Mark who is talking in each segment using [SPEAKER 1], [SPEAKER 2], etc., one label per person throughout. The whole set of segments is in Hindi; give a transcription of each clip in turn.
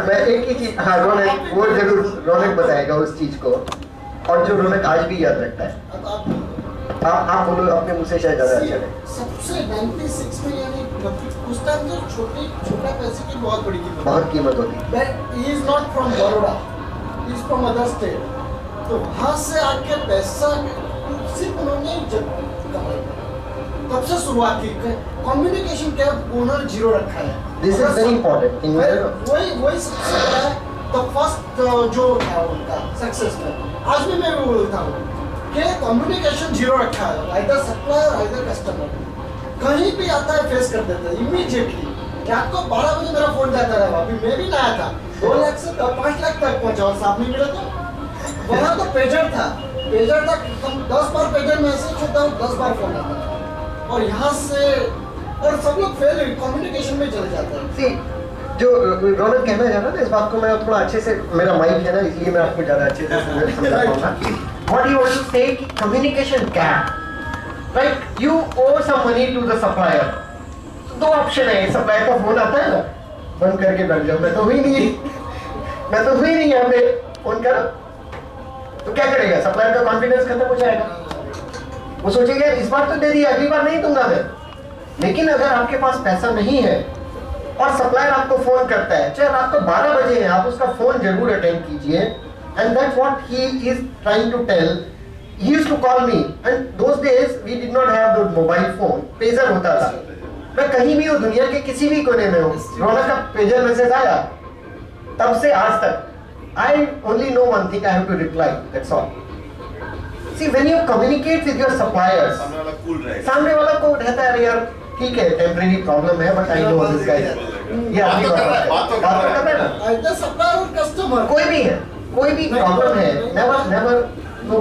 [SPEAKER 1] मैं एक ही चीज, हाँ रौनक, वो जरूर रौनक बताएगा उस चीज को, और जो रौनक आज भी याद रखता है। आप बोलो अपने मुंह से, शायद ज्यादा अच्छा है।
[SPEAKER 2] सबसे 96 में यानी उस टाइम तो छोटा पैसे की बहुत बड़ी
[SPEAKER 1] कीमत होती।
[SPEAKER 2] But he is not from Baroda, he is from other state. तो वहाँ से आके पैसा सिर्फ उन्होंने कमाई, तब से शुरुआत की। कम्युनिकेशन क्या ओनर जीरो रखा है।
[SPEAKER 1] This is very important thing.
[SPEAKER 2] वही सबसे बड़ा द फर्स्ट जो था उनका सक्सेस में। आज भी मैं वो बोलता हूँ कि कम्युनिकेशन जीरो रखा है, आइदर सप्लायर आइदर कस्टमर। कहीं भी आता है फेस कर देता है इमीडिएटली। रात को 12 बजे मेरा फोन जाता रहा, अभी मैं भी नया था, 2 लाख से 5 लाख तक पहुंचा और साहब नहीं मिला। तो वहाँ तो पेजर था, 10 बार पेजर मैसेज होता है, 10 बार फोन आता है। और यहाँ से और सब लोग फेल कम्युनिकेशन में चले जाते हैं।
[SPEAKER 1] सी जो रौनक कहना चाह रहा था, इस बात को मैं थोड़ा अच्छे से, मेरा माइक है ना इसलिए मैं आपको ज्यादा अच्छे से समझा पाऊंगा। What you want to say कि communication gap, right? You owe some money to the supplier. दो ऑप्शन है, सप्लायर का फोन आता है ना, बंद करके बैठ जाओ, मैं तो हुई नहीं यहाँ पे, फोन करो तो क्या करेगा? सप्लायर का कॉन्फिडेंस खत्म हो जाएगा, वो सोचेगा इस बार तो दे दिया, अगली बार नहीं दूंगा मैं। लेकिन अगर आपके पास पैसा नहीं है और सप्लायर आपको फोन करता है, चाहे रात को 12 बजे है, आप उसका फोन जरूर अटेंड कीजिए। And that's what he is trying to tell. He used to call me and those days we did not have the mobile phone, pager होता था। मैं कहीं भी हूँ, दुनिया के किसी भी कोने में हूँ, रौनक का पेजर मैसेज आया, तब से आज तक I only know one thing, I have to reply, that's all. See, when you communicate with your suppliers, सामने वाला को रहता है यार ठीक है टेम्परेरी प्रॉब्लम है, but I know this guys, ये आपकी बात तो करता है ना।
[SPEAKER 2] आइदर सप्लायर और कस्टमर,
[SPEAKER 1] कोई भी है, कोई भी प्रॉब्लम है, नेवर नो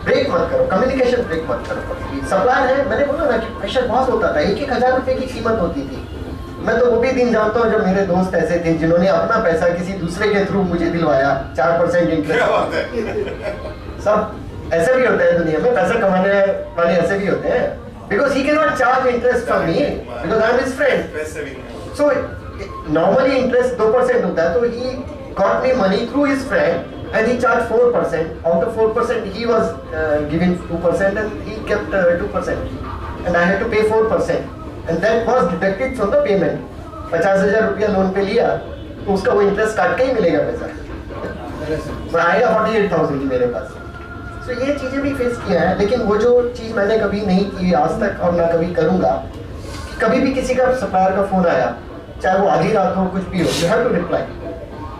[SPEAKER 1] ब्रेक मत करो, कम्युनिकेशन ब्रेक मत करो। सप्लायर है, मैंने बोला ना कि प्रेशर बहुत होता था, 1,000 रुपए की कीमत होती थी। मैं तो वो भी दिन जानता हूँ जब मेरे दोस्त ऐसे थे जिन्होंने अपना पैसा किसी दूसरे के थ्रू मुझे दिलवाया, 4% इंटरेस्ट। सब ऐसे भी होते हैं दुनिया में, पैसा कमाने वाले ऐसे भी होते हैं। Because he cannot charge interest from me because I am his friend. So normally interest 2% होता है, तो he got me money through his friend and he charged 4%. Out of 4% he was giving 2% and he kept 2%. And I had to pay 4%. And that was deducted from the payment. 50,000 रुपया लोन पे लिया, तो उसका वो इंटरेस्ट काट के ही मिलेगा पैसा। तो आएगा 48,000 मेरे पास। तो ये चीजें भी फेस किया है, लेकिन वो जो चीज मैंने कभी नहीं की आज तक और ना कभी करूंगा, कभी भी किसी का सप्लायर का फोन आया, चाहे वो आधी रात हो, कुछ भी हो, you have to reply.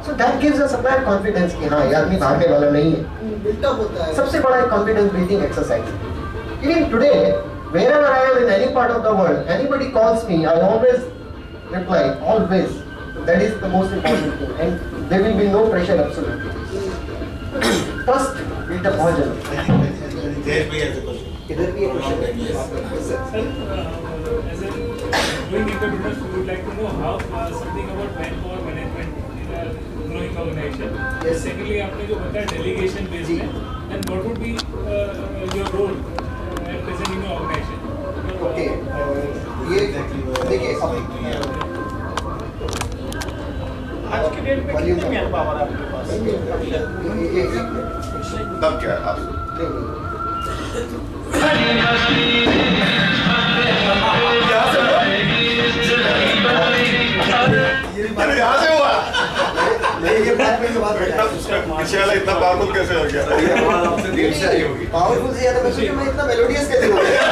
[SPEAKER 1] So that gives a supplier confidence कि हाँ ये आदमी भागने वाला नहीं है।
[SPEAKER 2] बिल्डअप होता है।
[SPEAKER 1] सबसे बड़ा confidence building exercise. Even today wherever I am in any part of the world, anybody calls me, I always reply, always. That is the most important thing, and there will be no pressure absolutely. Trust build up बहुत जल्दी। इधर भी एक क्वेश्चन है।
[SPEAKER 3] As a doing interpreters, we would like to know how something about manpower management in a growing organization.
[SPEAKER 1] Yes.
[SPEAKER 3] Secondly, आपने जो बताया delegation based में, then what would be your role at present in your organization?
[SPEAKER 1] Okay, ये देखिए
[SPEAKER 4] आज की डेट में कितनी मैन पावर है आपके पास?
[SPEAKER 5] तब क्या आप यहाँ से हुआ
[SPEAKER 1] ये बात में जो बात
[SPEAKER 5] पीछे वाला इतना पावरफुल कैसे हो गया?
[SPEAKER 1] पावरफुल से ज्यादा मैं सोचूं मैं इतना मेलोडियस कैसे हो गया?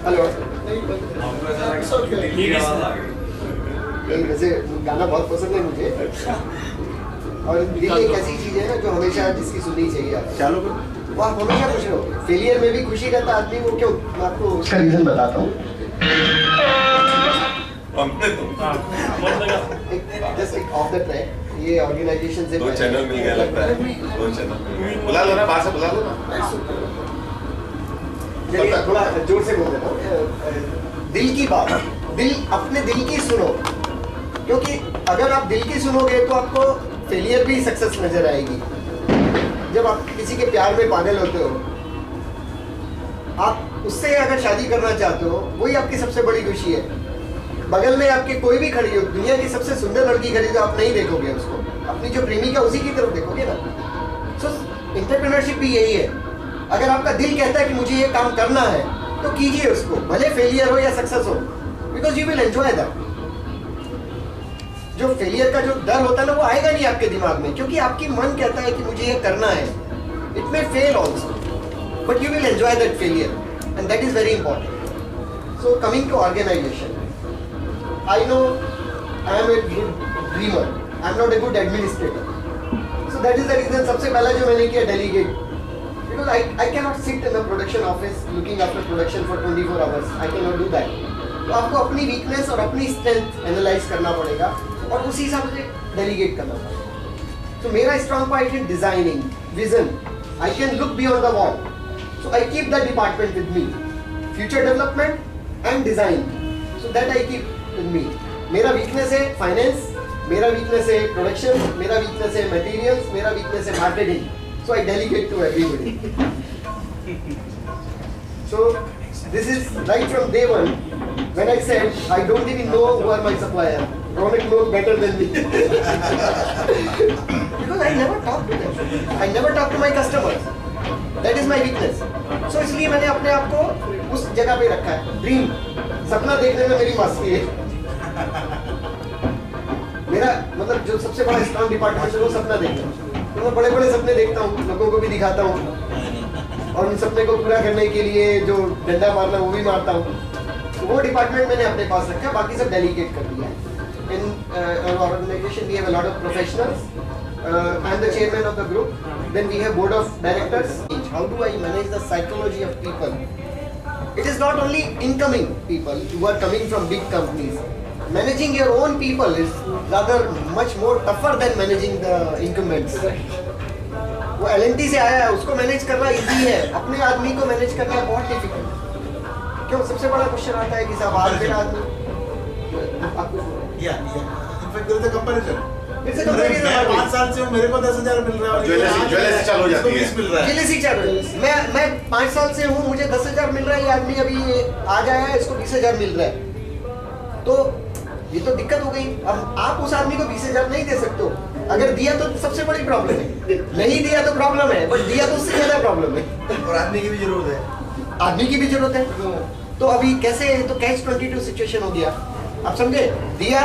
[SPEAKER 1] हेलो वैसे गाना बहुत पसंद है मुझे, और दिल एक ऐसी चीज है ना जो हमेशा जिसकी सुननी चाहिए। चलो वो आप हमेशा खुश रहो, फेलियर में भी खुशी रहता आदमी को। क्यों? मैं आपको उसका रीजन बताता हूँ। जस्ट एक ऑफ द ट्रैक, ये ऑर्गेनाइजेशन से
[SPEAKER 5] 2 चैनल मिल गया लगता है, 2 चैनल बुला लो ना, बाहर से बुला लो ना।
[SPEAKER 1] चलिए थोड़ा जोर से बोल देता हूँ। दिल की बात, अपने दिल की सुनो, क्योंकि अगर आप दिल की सुनोगे तो आपको फेलियर भी सक्सेस नजर आएगी। जब आप किसी के प्यार में पागल होते हो, आप उससे अगर शादी करना चाहते हो, वही आपकी सबसे बड़ी खुशी है। बगल में आपके कोई भी खड़ी हो, दुनिया की सबसे सुंदर लड़की खड़ी तो आप नहीं देखोगे उसको, अपनी जो प्रेमिका उसी की तरफ देखोगे ना। सो एंटरप्रेन्योरशिप भी यही है, अगर आपका दिल कहता है कि मुझे ये काम करना है तो कीजिए उसको, भले फेलियर हो या सक्सेस हो, because you will enjoy that. जो फेलियर का जो डर होता है ना वो आएगा नहीं आपके दिमाग में, क्योंकि आपकी मन कहता है कि मुझे ये करना है। It may fail also but you will enjoy that failure and that is very important. So coming to organisation, I know I am a good dreamer, I am not a good administrator, so that is the reason सबसे पहला जो मैंने किया delegate, because I cannot sit in a production office looking after production for 24 hours. I cannot do that. तो आपको अपनी वीकनेस और अपनी स्ट्रेंथ एनालाइज करना पड़ेगा और उसी हिसाब से डेलीगेट करना पड़ेगा। तो मेरा स्ट्रॉन्ग पॉइंट है designing, vision, I can look beyond the wall, so I keep that department with me, future development and design, so that I keep with me. मेरा वीकनेस है फाइनेंस, मेरा वीकनेस है प्रोडक्शन, मेरा वीकनेस है मटेरियल्स, मेरा वीकनेस है marketing, so I delegate to everybody. So this is right from day one when I said I don't even know who are my supplier. Ronak knows better than me. Because I never talk to them. I never talk to my customers. That is my weakness. So इसलिए मैंने अपने आप को उस जगह पे रखा है। ड्रीम, सपना देखने में मेरी मास्टरी है। मेरा मतलब जो सबसे बड़ा स्ट्रॉन्ग डिपार्टमेंट है वो सपना देखना। तो मैं बड़े बड़े सपने देखता हूँ, लोगों को भी दिखाता हूँ और उन सपने को पूरा करने के लिए जो डंडा मारना वो भी मारता हूँ। तो वो डिपार्टमेंट मैंने अपने पास रखा, बाकी सब डेलीगेट कर दिया है। In organization we have a lot of professionals, I am the chairman of the group, then we have board of directors. How do I manage the psychology of people? It is not only incoming people who are coming from big companies. Managing your own people is rather much more tougher than managing the incumbents. वो LNT से आया है, उसको मैनेज करना इजी है, अपने आदमी को मैनेज करना बहुत डिफिकल्ट। क्यों? सबसे बड़ा क्वेश्चन आता है कि साहब आज मेरा आदमी
[SPEAKER 4] मैं 5 साल से हूँ, मेरे को 10,000 मिल रहा है,
[SPEAKER 5] ज्वेलर्स चालू हो जाती है,
[SPEAKER 4] 20 मिल रहा है।
[SPEAKER 1] जेलसी चल रही है। मैं 5 साल से हूँ, मुझे 10,000 मिल रहा है, ये आदमी अभी आज आया है, इसको 20,000 मिल रहा है। तो ये तो दिक्कत हो गई। अब आप उस आदमी को 20,000 नहीं दे सकते हो, अगर दिया तो सबसे बड़ी प्रॉब्लम है, नहीं दिया तो प्रॉब्लम है, बट दिया तो उससे ज्यादा प्रॉब्लम है।
[SPEAKER 4] और आदमी की भी जरूरत है,
[SPEAKER 1] आदमी की भी जरूरत है। तो अभी कैसे, तो कैच 22 सिचुएशन हो गया। आप समझे? दिया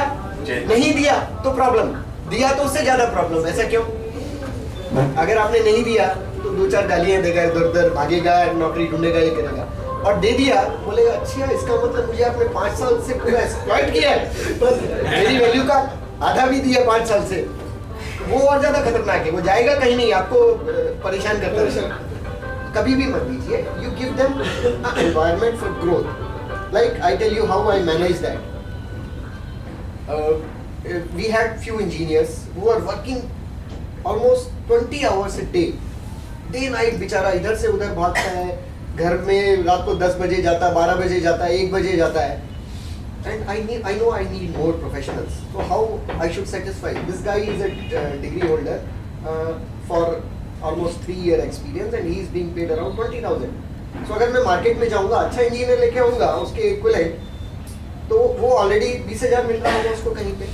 [SPEAKER 1] नहीं दिया तो प्रॉब्लम, दिया तो उससे ज्यादा प्रॉब्लम। ऐसा क्यों? अगर आपने नहीं दिया तो 2-4 गालियां देगा, इधर उधर भागेगा, नौकरी ढूंढेगा, ये करेगा। और दे दिया, बोलेगा अच्छा इसका मतलब मुझे आपने 5 साल से पूरा एक्सप्लॉइट किया है, बस मेरी वैल्यू का आधा भी दिया 5 साल से। वो और ज्यादा खतरनाक है, वो जाएगा कहीं नहीं, आपको परेशान करता रहेगा। कभी भी मत दीजिए। You give them environment for growth. Like I tell you how I manage that. We had few engineers who are working almost 20 hours a day, day night. बेचारा इधर से उधर भागता है, घर में रात को 10 बजे जाता है, 12 बजे जाता है, 1 बजे जाता है। And I know I need more professionals. So how I should satisfy? This guy is a degree holder for almost 3-year experience and he is being paid around 20,000. So अगर मैं मार्केट में जाऊँगा, अच्छा इंजीनियर लेके आऊँगा उसके इक्विवेलेंट, तो वो ऑलरेडी 20,000 मिल रहा होगा उसको कहीं पे।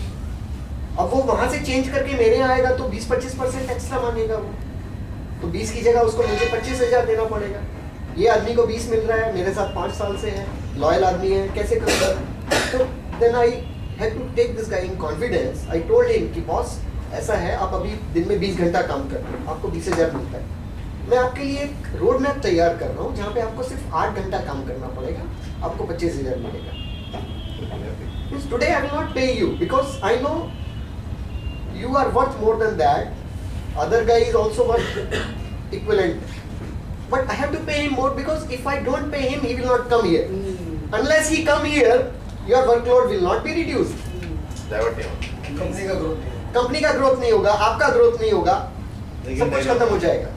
[SPEAKER 1] अब वो वहाँ से चेंज करके मेरे आएगा तो 20-25% एक्स्ट्रा मांगेगा वो, तो 20 की जगह उसको मुझे 25,000 देना पड़ेगा। ये आदमी को 20 मिल रहा है, मेरे साथ 5 साल से है, लॉयल आदमी है, कैसे करूँगा? तो then I had to take this guy in confidence. I told him कि बॉस ऐसा है, आप अभी दिन में 20 घंटा काम करते हो, आपको 20,000 मिलता है। मैं आपके लिए एक रोड मैप तैयार कर रहा हूँ जहाँ पे आपको सिर्फ 8 घंटा काम करना पड़ेगा, आपको 25,000 मिलेगा। Today I will not pay you because I know you are worth more than that. Other guy is also worth equivalent. But I have to pay him more because if I don't pay him, he will not come here. Unless he come here, your workload will not be reduced.
[SPEAKER 2] Company का ग्रोथ
[SPEAKER 1] कंपनी का ग्रोथ नहीं होगा, आपका ग्रोथ नहीं होगा, सब कुछ खत्म हो जाएगा।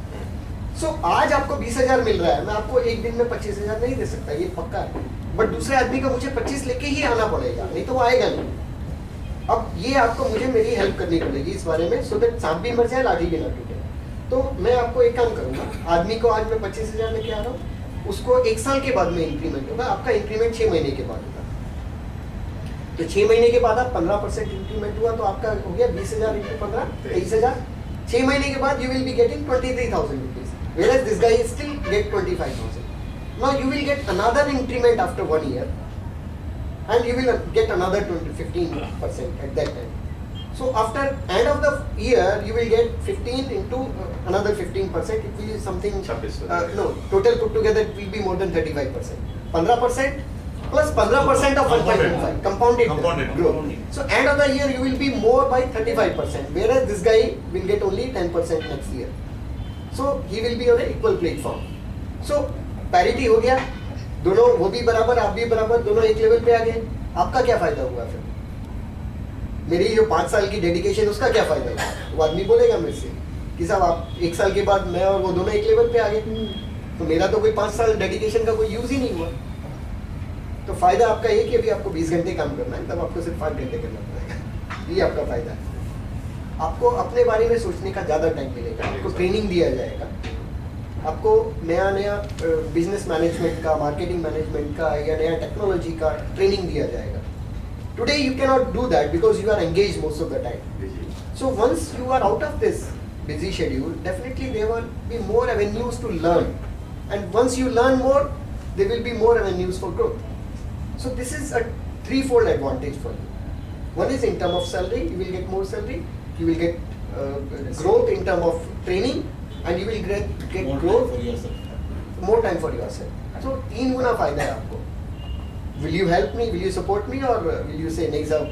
[SPEAKER 1] So, आज आपको 20,000 मिल रहा है, मैं आपको एक दिन में 25,000 नहीं दे सकता, ये पक्का है। बट दूसरे आदमी को मुझे 25 लेके ही आना पड़ेगा, नहीं तो वो आएगा नहीं। अब ये आपको मुझे मेरी हेल्प करनी पड़ेगी इस बारे में, सो दैट सांप भी मर जाए, लाठी भी ना टूटे। तो मैं आपको एक काम करूंगा, आदमी को आज मैं 25,000 लेके आ रहा हूँ, उसको 1 साल के बाद में इंक्रीमेंट होगा, आपका इंक्रीमेंट 6 महीने के बाद होगा। तो 6 महीने के बाद आप 15% इंक्रीमेंट हुआ तो आपका हो गया 20,000 इंटू 15 23,000। 6 महीने के बाद you will be getting 23,000 rupees, whereas this guy is still get 25,000. Now you will get another increment after 1 year, and you will get another 15% at that time. So after end of the year, you will get 15 into another 15%. It will be something. No, total put together it will be more than 35%. 15% plus 15% of 1.25 compounded growth. So end of the year you will be more by 35%, whereas this guy will get only 10% next year. So he will be on an equal platform. So parity हो गया, दोनों वो भी बराबर आप भी बराबर, दोनों एक लेवल पे आ गए। आपका क्या फायदा हुआ फिर? मेरी जो 5 साल की डेडिकेशन उसका क्या फायदा हुआ? वो आदमी बोलेगा मेरे से कि साहब आप 1 साल के बाद मैं और वो दोनों एक लेवल पे आ गए, तो मेरा तो कोई 5 साल डेडिकेशन का कोई यूज ही नहीं हुआ। तो फायदा आपका ये कि अभी आपको 20 घंटे काम करना है, तब आपको सिर्फ 5 घंटे करना पड़ेगा। ये आपका फायदा है। आपको अपने बारे में सोचने का ज़्यादा टाइम मिलेगा, आपको ट्रेनिंग दिया जाएगा, आपको नया नया बिजनेस मैनेजमेंट का, मार्केटिंग मैनेजमेंट का या नया टेक्नोलॉजी का ट्रेनिंग दिया जाएगा। Today you can not do that because you are engage most of the time. So once you are out of this busy schedule, definitely there will be more avenues to learn, and once you learn more, there will be more avenues for growth. So this is a threefold advantage for you. One is in terms of salary, you will get more salary, you will get growth in terms of training, and you will get
[SPEAKER 4] More
[SPEAKER 1] growth,
[SPEAKER 4] time for yourself.
[SPEAKER 1] more time for yourself. So 3 गुना फायदा है आपको. Will you help me? Will you support me? Or will you say next up,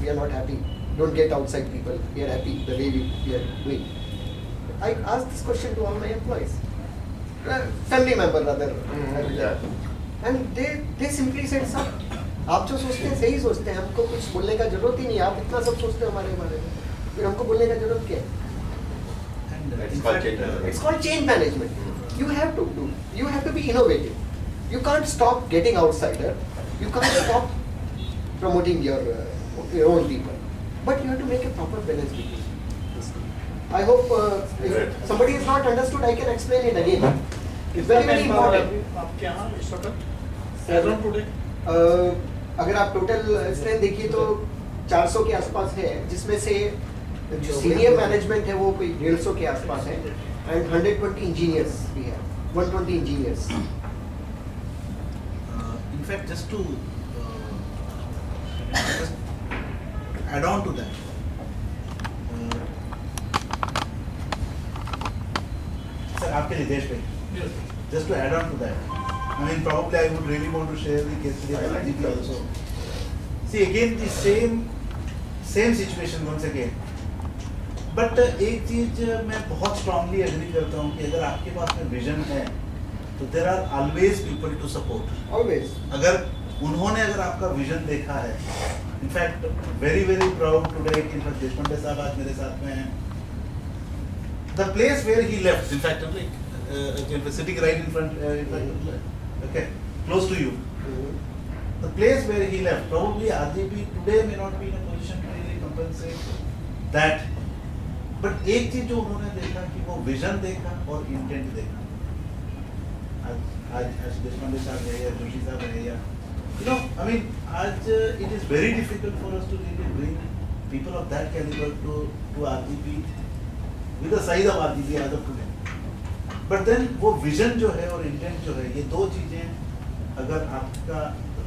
[SPEAKER 1] we are not happy? Don't get outside people. We are happy the way we are doing. I ask this question to all my employees, family member rather, and they simply said, "Sir, आप जो सोचते हैं सही सोचते हैं, हमको कुछ बोलने का जरूरत ही नहीं है, आप इतना सब सोचते हैं हमारे बारे में, फिर हमको बोलने का जरूरत क्या है?"
[SPEAKER 4] And
[SPEAKER 5] It's
[SPEAKER 4] in
[SPEAKER 5] called
[SPEAKER 4] fact,
[SPEAKER 5] change management.
[SPEAKER 1] It's called change management. You have to do. You have to be innovative. You can't stop getting outsider. You can't stop promoting your own people. But you have to make a proper balance between this. I hope if somebody is not understood, I can explain it again. It's very very important.
[SPEAKER 4] आपके यहाँ इस वक्त as on today
[SPEAKER 1] अगर आप टोटल स्ट्रेंथ देखिए तो 400 के आसपास है, जिसमें से जो सीनियर मैनेजमेंट है वो कोई 150 के आसपास है, एंड 120 इंजीनियर्स भी है, 120 engineers.
[SPEAKER 4] in fact just to add on to that, sir, आपके लिए देश भाई,
[SPEAKER 3] Yes.
[SPEAKER 4] just to add on to that, I mean probably I would really want to share the case study of RGP also. See again the same situation once again, but एक चीज मैं बहुत strongly agree करता हूँ कि अगर आपके पास में vision है तो there are always people to support.
[SPEAKER 1] Always.
[SPEAKER 4] अगर आपका विजन देखा है, in fact very very proud today कि देशपांडे साहब आज मेरे साथ में हैं। The place where he left, in fact sitting right in front, okay, close to you, the place where he left probably RGP today may not be in a position to really compensate that, but एक चीज जो उन्होंने देखा कि वो विजन देखा और इंटेंट देखा। आज देशपांडे साहब है या जोशी साहब है या I mean, it is very difficult for us to really bring people of that caliber to RGP with the size of RGP as of today. But then वो vision जो है और intent जो है, ये दो चीजें अगर आपका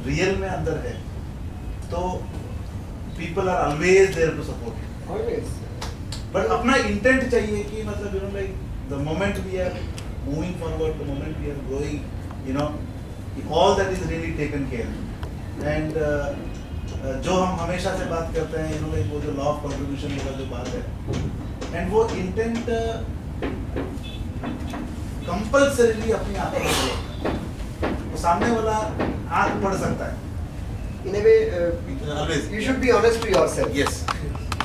[SPEAKER 4] real में अंदर है, तो people are always there to support you.
[SPEAKER 1] Always.
[SPEAKER 4] But अपना intent चाहिए कि मतलब like the moment we are moving forward, the moment we are growing, all that is really taken care. And जो हम हमेशा से बात करते हैं, like वो जो law of contribution का जो बात है, and वो intent compulsorily अपनी आंखों में देखो, वो सामने वाला आंख पढ़ सकता है।
[SPEAKER 1] In a way,
[SPEAKER 4] Always.
[SPEAKER 1] you should be honest to yourself.
[SPEAKER 4] Yes.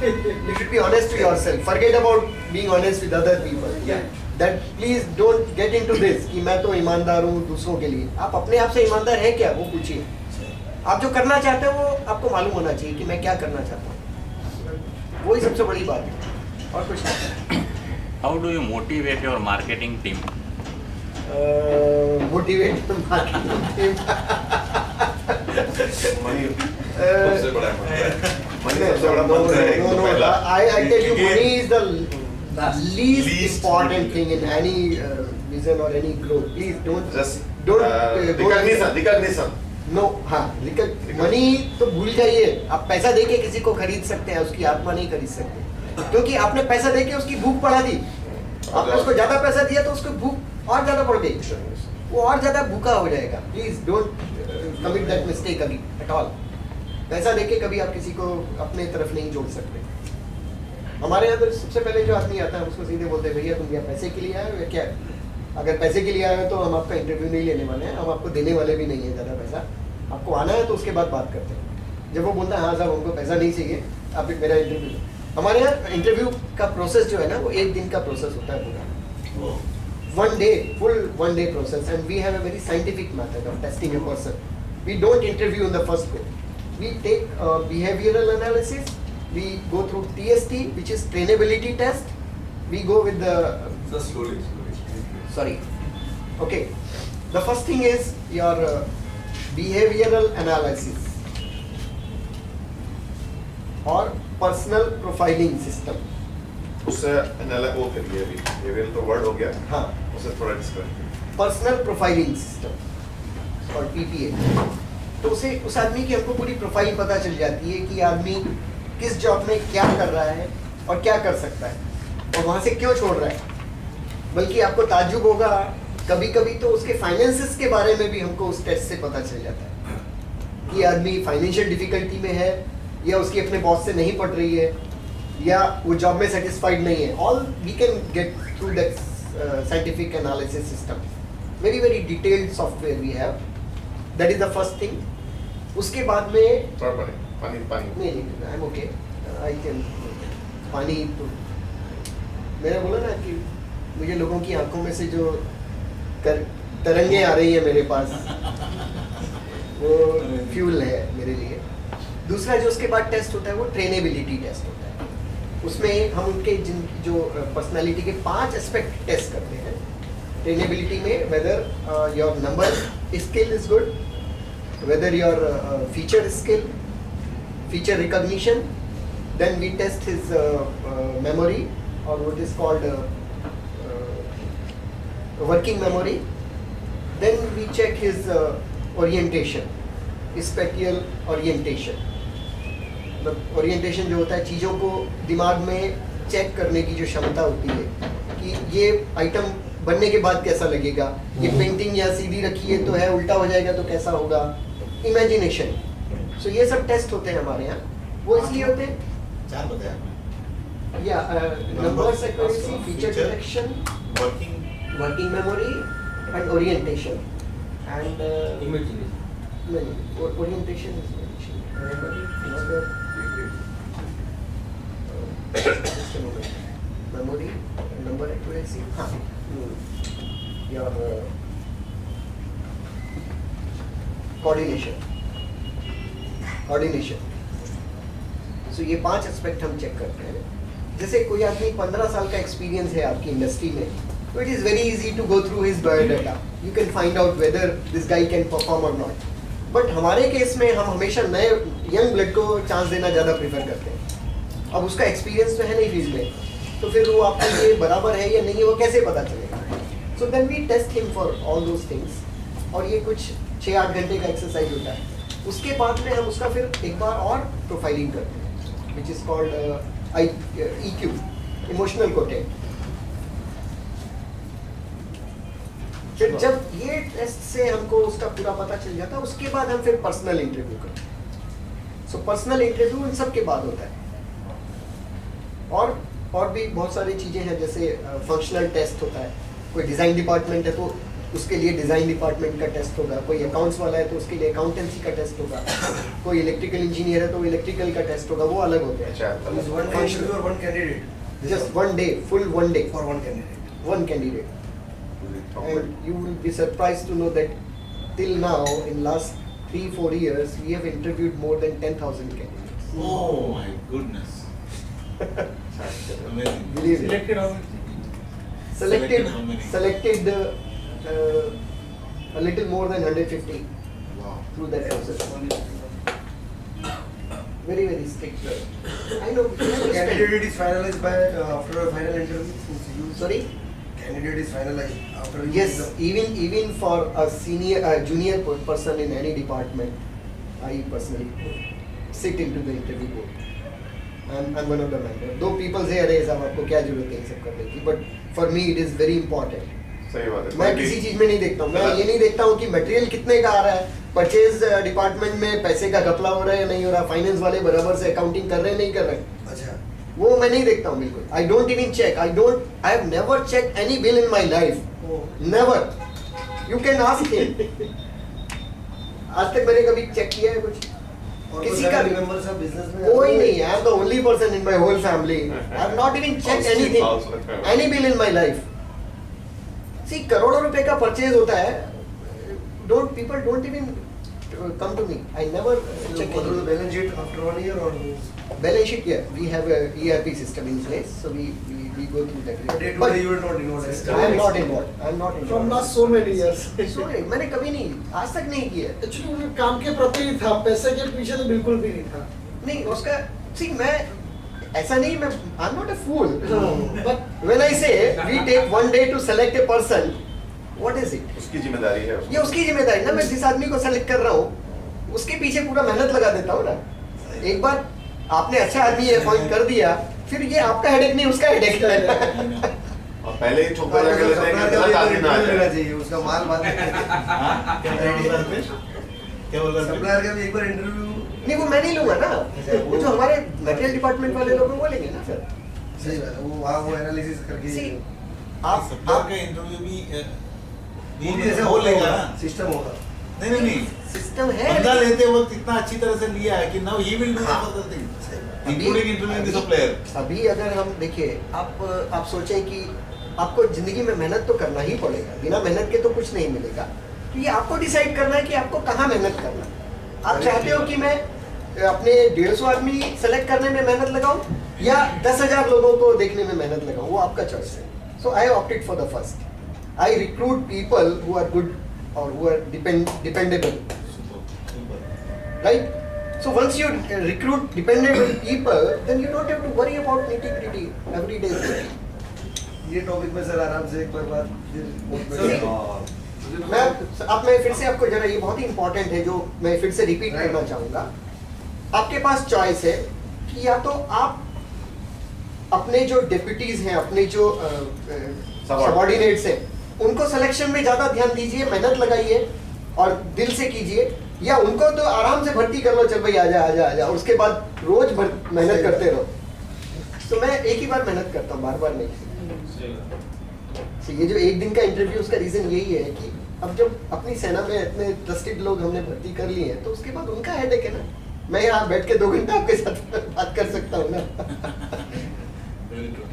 [SPEAKER 1] You should be honest to yourself. Forget about being honest with other people.
[SPEAKER 4] Yeah.
[SPEAKER 1] That please don't get into this कि मैं तो ईमानदार हूँ दूसरों के लिए। आप अपने आप से ईमानदार हैं क्या, वो पूछिए। आप जो करना चाहते हो वो आपको मालूम होना चाहिए कि मैं क्या करना चाहता हूँ, वही सबसे बड़ी बात है, और कुछ नहीं।
[SPEAKER 6] How do you motivate your marketing team?
[SPEAKER 1] Motivate marketing team.
[SPEAKER 5] सबसे बड़ा मंत्र है मनी सबसे बड़ा मंत्र है एक तो पहला
[SPEAKER 1] I tell you,
[SPEAKER 5] क्योंकि-
[SPEAKER 1] money is the least important thing in any vision or any growth. Please don't
[SPEAKER 5] just
[SPEAKER 1] don't
[SPEAKER 5] recognition
[SPEAKER 1] no हाँ मनी तो भूल जाइए. आप पैसा देके किसी को खरीद सकते हैं, उसकी आत्मा नहीं खरीद सकते, क्योंकि आपने पैसा देके उसकी भूख बढ़ा दी. आपने उसको ज्यादा पैसा दिया तो उसको भूख और ज्यादा बढ़ गई, वो और ज्यादा भूखा हो जाएगा. Please don't commit that mistake again at all. पैसा देके कभी आप किसी को अपने तरफ नहीं जोड़ सकते. हमारे यहाँ तो सबसे पहले जो आदमी आता है उसको सीधे बोलते हैं भैया तुम यहाँ पैसे के लिए आए हो या क्या. अगर पैसे के लिए आए हो तो हम आपका इंटरव्यू नहीं लेने वाले हैं, हम आपको देने वाले भी नहीं है ज़्यादा पैसा. आपको आना है तो उसके बाद बात करते हैं. जब वो बोलता है हाँ साहब हमको पैसा नहीं चाहिए, आप मेरा इंटरव्यू लो. हमारे यहाँ इंटरव्यू का प्रोसेस जो है ना वो 1 दिन का प्रोसेस होता है पूरा. 1 day, full 1 day process, and we have a very scientific method of testing a person. We don't interview in the first go. We take behavioral analysis. We go through TST, which is trainability test. We go with the
[SPEAKER 5] just slowly
[SPEAKER 1] sorry. Okay. The first thing is your behavioral analysis or personal profiling system.
[SPEAKER 5] उससे एनालाइज वो करिए अभी बिहेवियर तो वर्ड हो गया
[SPEAKER 1] हाँ.
[SPEAKER 5] उसे थोड़ा डिस्क्राइब
[SPEAKER 1] पर्सनल प्रोफाइलिंग सिस्टम और PPA. तो उसे उस आदमी की हमको पूरी प्रोफाइल पता चल जाती है कि आदमी किस जॉब में क्या कर रहा है और क्या कर सकता है और वहाँ से क्यों छोड़ रहा है. बल्कि आपको ताज्जुब होगा कभी कभी तो उसके फाइनेंसेस के बारे में भी हमको उस टेस्ट से पता चल जाता है कि आदमी फाइनेंशियल डिफिकल्टी में है या उसकी अपने बॉस से नहीं पड़ रही है या वो जॉब में सेटिस्फाइड नहीं है. All we can get through that scientific analysis system. Very very detailed software we have. That is the first thing. उसके बाद में
[SPEAKER 5] थोड़ा पानी पानी
[SPEAKER 1] नहीं I am okay. I can पानी तो मैंने बोला ना कि मुझे लोगों की आंखों में से जो तरंगे आ रही है मेरे पास वो फ्यूल है मेरे लिए. दूसरा जो उसके बाद टेस्ट होता है वो ट्रेनेबिलिटी टेस्ट होता है. उसमें हम उनके जिन जो पर्सनालिटी के 5 एस्पेक्ट टेस्ट करते हैं. ट्रेनेबिलिटी में whether your number skill is good, whether your feature skill, feature recognition, then we test his memory और what is called working memory. Then we check his orientation, spatial orientation. मतलब orientation जो होता है चीज़ों को दिमाग में चेक करने की जो क्षमता होती है कि ये आइटम बनने के बाद कैसा लगेगा, ये पेंटिंग यहाँ सीधी रखी है तो है उल्टा हो जाएगा तो कैसा होगा. इमेजिनेशन. सो ये सब टेस्ट होते हैं हमारे यहाँ. वो इसलिए होते हैं
[SPEAKER 4] 4 बताया आपने.
[SPEAKER 1] या numbers accuracy, feature detection, working memory and orientation and orientation is mentioned. Another just a moment. Memory, number accuracy. Your coordination. So ये 5 एस्पेक्ट हम चेक करते हैं. जैसे कोई आदमी 15 साल का एक्सपीरियंस है आपकी इंडस्ट्री में, so it is very easy to go through his biodata. You can find out whether this guy can perform or not. But हमारे केस में हम हमेशा नए यंग ब्लड को चांस देना ज़्यादा प्रेफर करते हैं. अब उसका एक्सपीरियंस तो है नहीं फील्ड में, तो फिर वो आपके लिए बराबर है या नहीं है वो कैसे पता चलेगा. So then we test him for all those things. और ये कुछ 6-8 घंटे का एक्सरसाइज होता है. उसके बाद में हम उसका फिर एक बार और प्रोफाइलिंग करते हैं which is called EQ, emotional quotient. फिर जब ये टेस्ट से हमको उसका पूरा पता चल जाता है उसके बाद हम फिर पर्सनल इंटरव्यू करते हैं. सो पर्सनल इंटरव्यू इन सब के बाद होता है. और भी बहुत सारी चीज़ें हैं जैसे फंक्शनल टेस्ट होता है. कोई डिज़ाइन डिपार्टमेंट है तो उसके लिए डिज़ाइन डिपार्टमेंट का टेस्ट होगा. कोई अकाउंट्स वाला है तो उसके लिए अकाउंटेंसी का टेस्ट होगा. कोई इलेक्ट्रिकल इंजीनियर है तो इलेक्ट्रिकल का टेस्ट होगा. वो अलग होते हैं.
[SPEAKER 5] अच्छा
[SPEAKER 2] one interview or one candidate.
[SPEAKER 1] Just 1 day, full 1 day
[SPEAKER 2] For one candidate.
[SPEAKER 1] one candidate. And you will be surprised to know that till now in last 3-4 years we have interviewed more than 10,000 candidates.
[SPEAKER 4] Oh my goodness. Amazing.
[SPEAKER 1] Believe it.
[SPEAKER 3] Selected how many?
[SPEAKER 1] Selected
[SPEAKER 4] how many?
[SPEAKER 1] selected a little more than 150
[SPEAKER 4] Wow.
[SPEAKER 1] through that process. very strict. I know.
[SPEAKER 7] Candidate is finalized by after a final interview. Since you
[SPEAKER 1] Sorry.
[SPEAKER 7] candidate is finalized after.
[SPEAKER 1] Yes, even for a junior person in any department, I personally sit into the interview board. I'm one of the members. Though people say, अरे साहब आपको क्या जरूरत है ये सब करने की, but for me it is very important.
[SPEAKER 5] सही बात है।
[SPEAKER 1] मैं किसी चीज में नहीं देखता हूँ, मैं ये नहीं देखता हूँ कि मटेरियल कितने का आ रहा है, परचेज डिपार्टमेंट में पैसे का घपला हो रहा है या नहीं हो रहा, फाइनेंस वाले बराबर से अकाउंटिंग कर रहे हैं नहीं कर रहे,
[SPEAKER 7] अच्छा।
[SPEAKER 1] वो मैं नहीं देखता हूँ बिल्कुल. I don't even check, I have never check any bill in my life, never. You can ask him. आज तक मैंने कभी चेक किया है कुछ? किसी का भी
[SPEAKER 7] मेंबर्स ऑफ बिजनेस में
[SPEAKER 1] कोई नहीं है. I am the only person in my whole family. I have not even check anything, any bill in my life. See करोड़ों रुपए का परचेज होता है, people don't even come to me. I never check
[SPEAKER 7] go through the
[SPEAKER 1] any
[SPEAKER 7] balance sheet after 1 year or
[SPEAKER 1] balance sheet. Yeah, we have a ERP system in place, so we go through that.
[SPEAKER 7] day to
[SPEAKER 1] But
[SPEAKER 7] day you will not involved.
[SPEAKER 1] I am not involved. I am not
[SPEAKER 2] From
[SPEAKER 1] involved.
[SPEAKER 2] last so many years.
[SPEAKER 1] Sorry, मैंने कभी नहीं, आज तक नहीं किया.
[SPEAKER 2] एक्चुअली वो काम के प्रति ही था, पैसे के पीछे तो बिल्कुल भी नहीं था.
[SPEAKER 1] नहीं उसका see मैं ऐसा नहीं, मैं I'm not a fool.
[SPEAKER 2] But
[SPEAKER 1] When I say we take 1 day to select a person, what is it?
[SPEAKER 5] उसकी जिम्मेदारी है।
[SPEAKER 1] ये उसकी जिम्मेदारी ना. मैं जिस आदमी को सेलेक्ट कर रहा हूँ उसके पीछे पूरा मेहनत लगा देता हूँ ना. एक बार आपने अच्छा आदमी अपॉइंट कर दिया, फिर ये आपका हेडेक नहीं उसका हेडेक है.
[SPEAKER 5] और पहले ही चौका जाके लेते हैं कि गलत आदमी ना आ
[SPEAKER 7] लेना
[SPEAKER 5] जाए।
[SPEAKER 7] चाहिए उसका माल बाद में
[SPEAKER 4] क्या बोल रहा है? क्या बोल रहा है?
[SPEAKER 7] सप्लायर का भी एक बार इंटरव्यू.
[SPEAKER 1] नहीं वो मैं नहीं लूंगा ना, वो जो हमारे मटेरियल डिपार्टमेंट वाले लोग हैं वो लेंगे ना सर.
[SPEAKER 7] सही बात है, वो वहाँ वो एनालिसिस करके
[SPEAKER 1] See,
[SPEAKER 4] सप्लायर
[SPEAKER 1] आप
[SPEAKER 4] का इंटरव्यू भी
[SPEAKER 7] वो भी ऐसे
[SPEAKER 4] हो लेगा ना.
[SPEAKER 7] सिस्टम होगा.
[SPEAKER 4] नहीं
[SPEAKER 1] सिस्टम है.
[SPEAKER 4] बंदा लेते वक्त इतना अच्छी तरह से लिया है कि नाउ ही विल डू
[SPEAKER 1] हाँ.
[SPEAKER 4] Further thing including interviewing the supplier.
[SPEAKER 1] अभी अगर हम देखिए, आप सोचें कि आपको जिंदगी में मेहनत तो करना ही पड़ेगा, बिना मेहनत के तो कुछ नहीं मिलेगा. तो ये आपको डिसाइड करना है कि आपको कहाँ मेहनत करना है. आप चाहते हो कि मैं अपने 150 आदमी सेलेक्ट करने में मेहनत लगाऊं या 10,000 लोगों को देखने में मेहनत लगाऊं, वो आपका चॉइस है. So I opted for the first. I recruit people who are good और who are dependable, right? So once you recruit dependable people, then you don't have to worry about nitty-gritty every day.
[SPEAKER 7] ये टॉपिक में सर आराम से एक बार बात फिर
[SPEAKER 1] मैं फिर से आपको जरा, ये बहुत ही इंपॉर्टेंट है जो मैं फिर से रिपीट करना चाहूंगा. आपके पास चॉइस है कि या तो आप अपने जो डेप्यूटीज हैं, अपने जो सबऑर्डिनेट्स हैं, उनको सिलेक्शन में ज्यादा ध्यान दीजिए, मेहनत लगाइए और दिल से कीजिए, या उनको तो आराम से भर्ती कर लो, चल भाई आजा आजा आजा, और उसके बाद रोज मेहनत करते रहो. तो मैं एक ही बार मेहनत करता हूँ, बार बार नहीं. तो ये जो एक दिन का इंटरव्यू, उसका रीजन यही है कि अब जब अपनी सेना में इतने ट्रस्टेड लोग हमने भर्ती कर लिए हैं, तो उसके बाद उनका हेडेक है ना. मैं यहाँ बैठ के 2 घंटा आपके साथ बात कर सकता हूँ ना.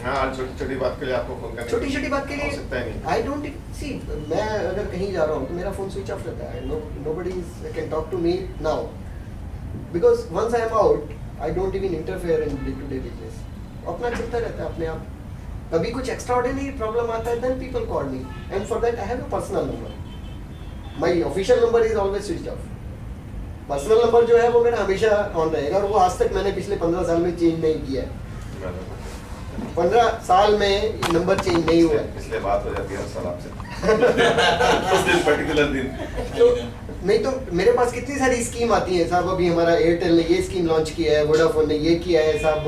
[SPEAKER 5] हाँ, छोटी छोटी बात के लिए आपको फोन करना,
[SPEAKER 1] छोटी छोटी बात के लिए
[SPEAKER 5] आवश्यकता ही नहीं।
[SPEAKER 1] I don't see. मैं अगर कहीं जा रहा हूँ तो मेरा फोन स्विच ऑफ रहता है. Nobody can talk to me now because once I am out I don't even interfere in day to day business. अपना चलता रहता है अपने आप. कभी कुछ एक्स्ट्राऑर्डिनरी प्रॉब्लम आता है, then people call me, and for that I have a personal number. My official number is always switched off. Personal number जो है वो मेरा हमेशा ऑन रहेगा, और वो आज तक मैंने पिछले 15 साल में चेंज नहीं किया है. 15 साल में ये नंबर चेंज नहीं हुआ है.
[SPEAKER 5] इसलिए बात हो जाती है सर आपसे उस दिन पर्टिकुलर दिन.
[SPEAKER 1] तो नहीं तो मेरे पास कितनी सारी स्कीम आती है साहब. अभी हमारा एयरटेल ने ये स्कीम लॉन्च किया है, वोडाफोन ने ये किया है साहब,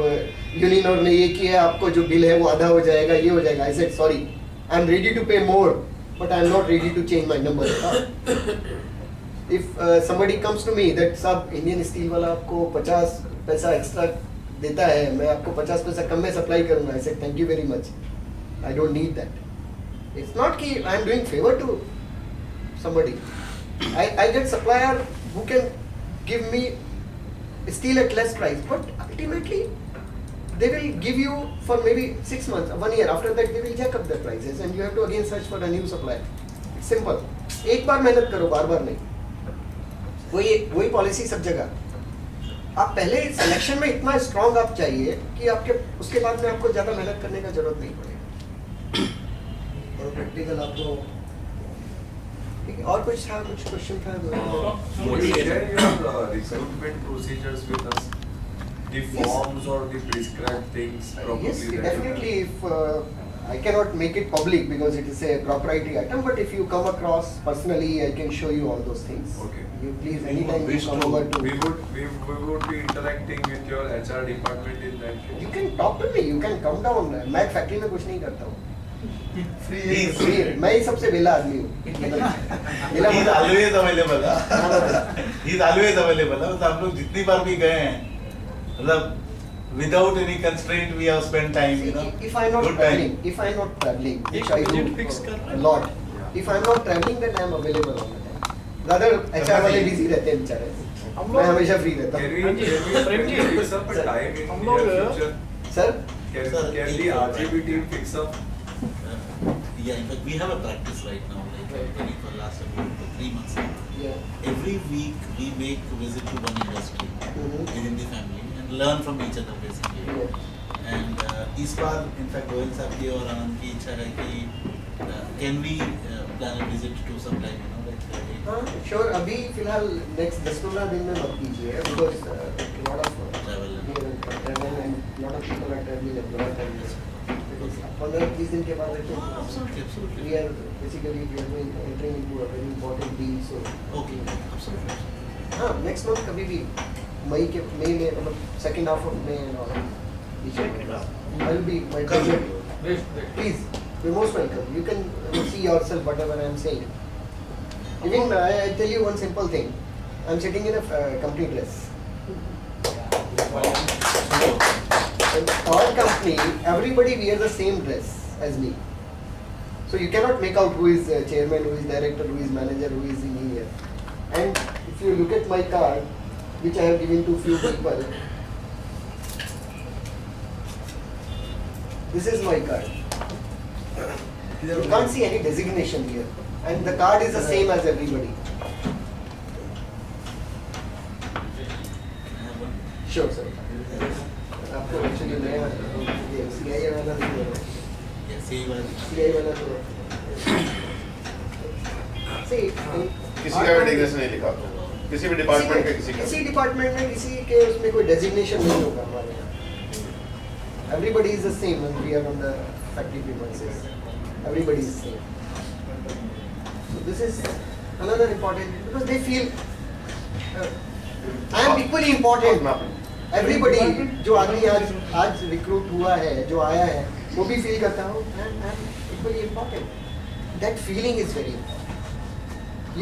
[SPEAKER 1] यूनिनोर ने ये किया है, आपको जो बिल है वो आधा हो जाएगा, ये हो जाएगा. I said sorry, I am ready to pay more but I am not ready to change my number. If somebody comes to me that साहब इंडियन स्टील वाला आपको 50 पैसा एक्स्ट्रा देता है, मैं आपको 50 पैसा कम में सप्लाई करूंगा, I said thank you very much, I don't need that. It's not कि I am doing favour to somebody. I get supplier who can give me steel at less price, but ultimately they will give you for maybe 6 months, 1 year. After that they will jack up their prices and you have to again search for a new supplier. It's simple. एक बार मेहनत करो, बार बार नहीं. वही पॉलिसी सब जगह. आप पहले सिलेक्शन में इतना स्ट्रॉन्ग आप चाहिए कि आपके उसके बाद में आपको ज्यादा मेहनत करने का जरूरत नहीं पड़ेगा.
[SPEAKER 7] और प्रैक्टिकल आपको
[SPEAKER 1] और कुछ क्वेश्चन था?
[SPEAKER 6] Motivation.
[SPEAKER 8] Share your recruitment procedures with us. the forms or the prescribed things properly.
[SPEAKER 1] Yes,
[SPEAKER 8] that you
[SPEAKER 1] definitely. If I cannot make it public because it is a proprietary item, but if you come across personally, I can show you all those things.
[SPEAKER 8] Okay.
[SPEAKER 1] You please
[SPEAKER 4] We
[SPEAKER 1] anytime you
[SPEAKER 4] wish
[SPEAKER 1] come
[SPEAKER 4] to-
[SPEAKER 1] over to.
[SPEAKER 8] we would be interacting with your HR department in that case.
[SPEAKER 1] You can talk to me. You can come down. मैं फैक्ट्री में कुछ नहीं करता हूँ. Free. मैं ही सबसे बेला आदमी हूँ. बेला
[SPEAKER 4] He is
[SPEAKER 1] मतलब-
[SPEAKER 4] always available. He is always available. मतलब हम लोग जितनी बार भी गए हैं, मतलब without any constraint we have spent time, you know.
[SPEAKER 1] If I'm not
[SPEAKER 4] Good time.
[SPEAKER 1] traveling, which I do a lot. If I'm not traveling, then I'm available all the time. Rather, HR वाले busy रहते हैं बेचारे. मैं हमेशा free रहता
[SPEAKER 8] Can
[SPEAKER 1] हूँ.
[SPEAKER 8] we fix up a time in
[SPEAKER 2] हम
[SPEAKER 8] near
[SPEAKER 2] लोग-
[SPEAKER 8] future?
[SPEAKER 1] Sir,
[SPEAKER 8] Can
[SPEAKER 4] Sir,
[SPEAKER 8] can the RGB team fix up?
[SPEAKER 4] Yeah, in fact, we have a practice right now, like running for last about 3 months now.
[SPEAKER 1] yeah.
[SPEAKER 4] Every week we make visit to one industry
[SPEAKER 1] Mhm.
[SPEAKER 4] within the family and learn from each other basically.
[SPEAKER 1] Yeah.
[SPEAKER 4] And इस बार इनफैक्ट गोयल साहब की और आनंद की इच्छा है कि can we plan a visit to some time, you know, like
[SPEAKER 1] हाँ, sure. अभी फिलहाल next 10-15 दिन में मत कीजिए because lot of
[SPEAKER 4] Travel.
[SPEAKER 1] travel and lot of people are traveling abroad and because 15-20 दिन के बाद
[SPEAKER 4] Absolutely, absolutely.
[SPEAKER 1] we are basically entering into a very important deal. So
[SPEAKER 4] Okay, absolutely.
[SPEAKER 1] हाँ, next month कभी भी मई में मतलब second half of May and all. I'll be my pleasure. Please, you're most welcome. You can see yourself whatever I'm saying. Even I tell you one simple thing. I'm sitting in a company dress. In our company, everybody wears the same dress as me. So you cannot make out who is chairman, who is director, who is manager, who is engineer. And if you look at my card, which I have given to few people, this is my card. You can't see any designation here. And the card is the same as everybody. Sure, sir. आपको actually नया CI वाला नहीं दे रहा.
[SPEAKER 4] Yes, यही बात.
[SPEAKER 1] CI वाला तो See,
[SPEAKER 5] किसी का भी डिग्रेशन नहीं लिखा किसी भी डिपार्टमेंट का किसी का
[SPEAKER 1] किसी डिपार्टमेंट में किसी के उसमें कोई डेजिग्नेशन नहीं होगा हमारे यहाँ. Everybody is the same when we are on the factory premises. Everybody is same. So this is another important because they feel I am equally important. Everybody जो आदमी आज रिक्रूट हुआ है, जो आया है, वो भी फील करता हूँ I am equally important. That feeling is very important.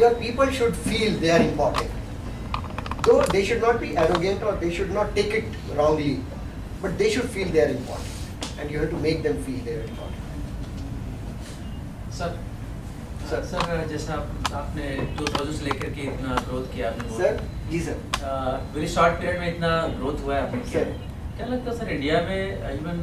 [SPEAKER 1] Your people should feel they are important. Though they should not be arrogant or they should not take it wrongly, but they should feel they are important, and you have to make them feel they are important.
[SPEAKER 9] Sir जैसा आपने 2000 से लेकर के इतना ग्रोथ किया आपने
[SPEAKER 1] सर जी सर
[SPEAKER 9] वेरी शॉर्ट पीरियड में इतना ग्रोथ हुआ है आपने किया
[SPEAKER 1] सर।
[SPEAKER 9] क्या लगता है सर इंडिया में even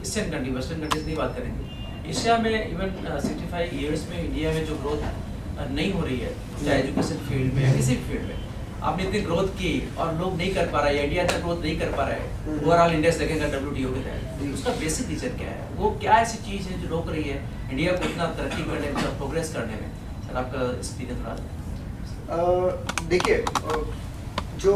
[SPEAKER 9] eastern country western countries की बात करेंगे एशिया में इवन 65 इयर्स में इंडिया में जो ग्रोथ नहीं हो रही है चाहे एजुकेशन फील्ड में या किसी भी फील्ड में आपने इतनी ग्रोथ की और लोग नहीं कर पा रहा है इंडिया तक ग्रोथ नहीं कर पा रहा है ओवरऑल इंडेक्स देखेगा WTO के तहत उसका बेसिक रीजन क्या है वो क्या ऐसी चीज़ है जो रोक रही है इंडिया को इतना तरक्की करने में प्रोग्रेस करने में सर आपका एक्सपीरियंस थोड़ा
[SPEAKER 1] देखिए जो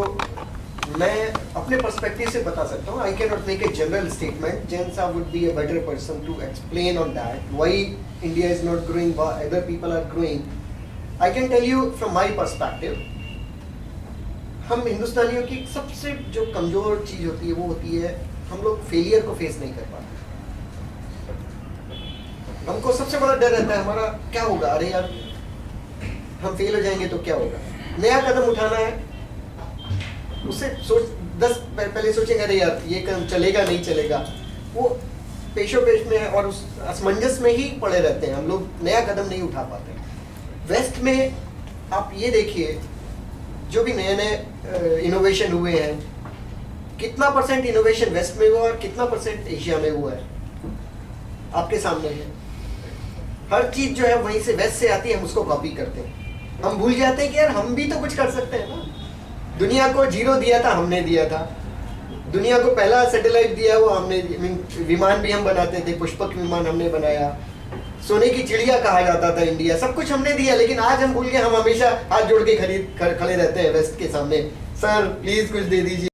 [SPEAKER 1] मैं अपने पर्सपेक्टिव से बता सकता हूँ I can not make a general statement Jain साहब would be a better person to explain on that why India is not growing other people are growing I can tell you from my perspective हम हिंदुस्तानियों की सबसे जो कमजोर चीज होती है वो होती है हम लोग फेलियर को फेस नहीं कर पाते हमको सबसे बड़ा डर रहता है हमारा क्या होगा अरे यार हम फेल हो जाएंगे तो क्या होगा नया कदम उठाना है उससे सोच 10 पहले सोचेंगे अरे यार ये कदम चलेगा नहीं चलेगा वो पेशो पेश में और उस असमंजस में ही पड़े रहते हैं हम लोग नया कदम नहीं उठा पाते वेस्ट में आप ये देखिए जो भी नए नए इनोवेशन हुए हैं कितना परसेंट इनोवेशन वेस्ट में हुआ और कितना परसेंट एशिया में हुआ है आपके सामने है हर चीज जो है वहीं से वेस्ट से आती है हम उसको कॉपी करते हैं हम भूल जाते हैं कि यार हम भी तो कुछ कर सकते हैं ना दुनिया को 0 दिया था हमने दिया था दुनिया को पहला सैटेलाइट दिया वो हमने विमान भी हम बनाते थे पुष्पक विमान हमने बनाया सोने की चिड़िया कहा जाता था इंडिया सब कुछ हमने दिया लेकिन आज हम भूल गए हम हमेशा हाथ जोड़ के खड़े रहते हैं वेस्ट के सामने सर प्लीज कुछ दे दीजिए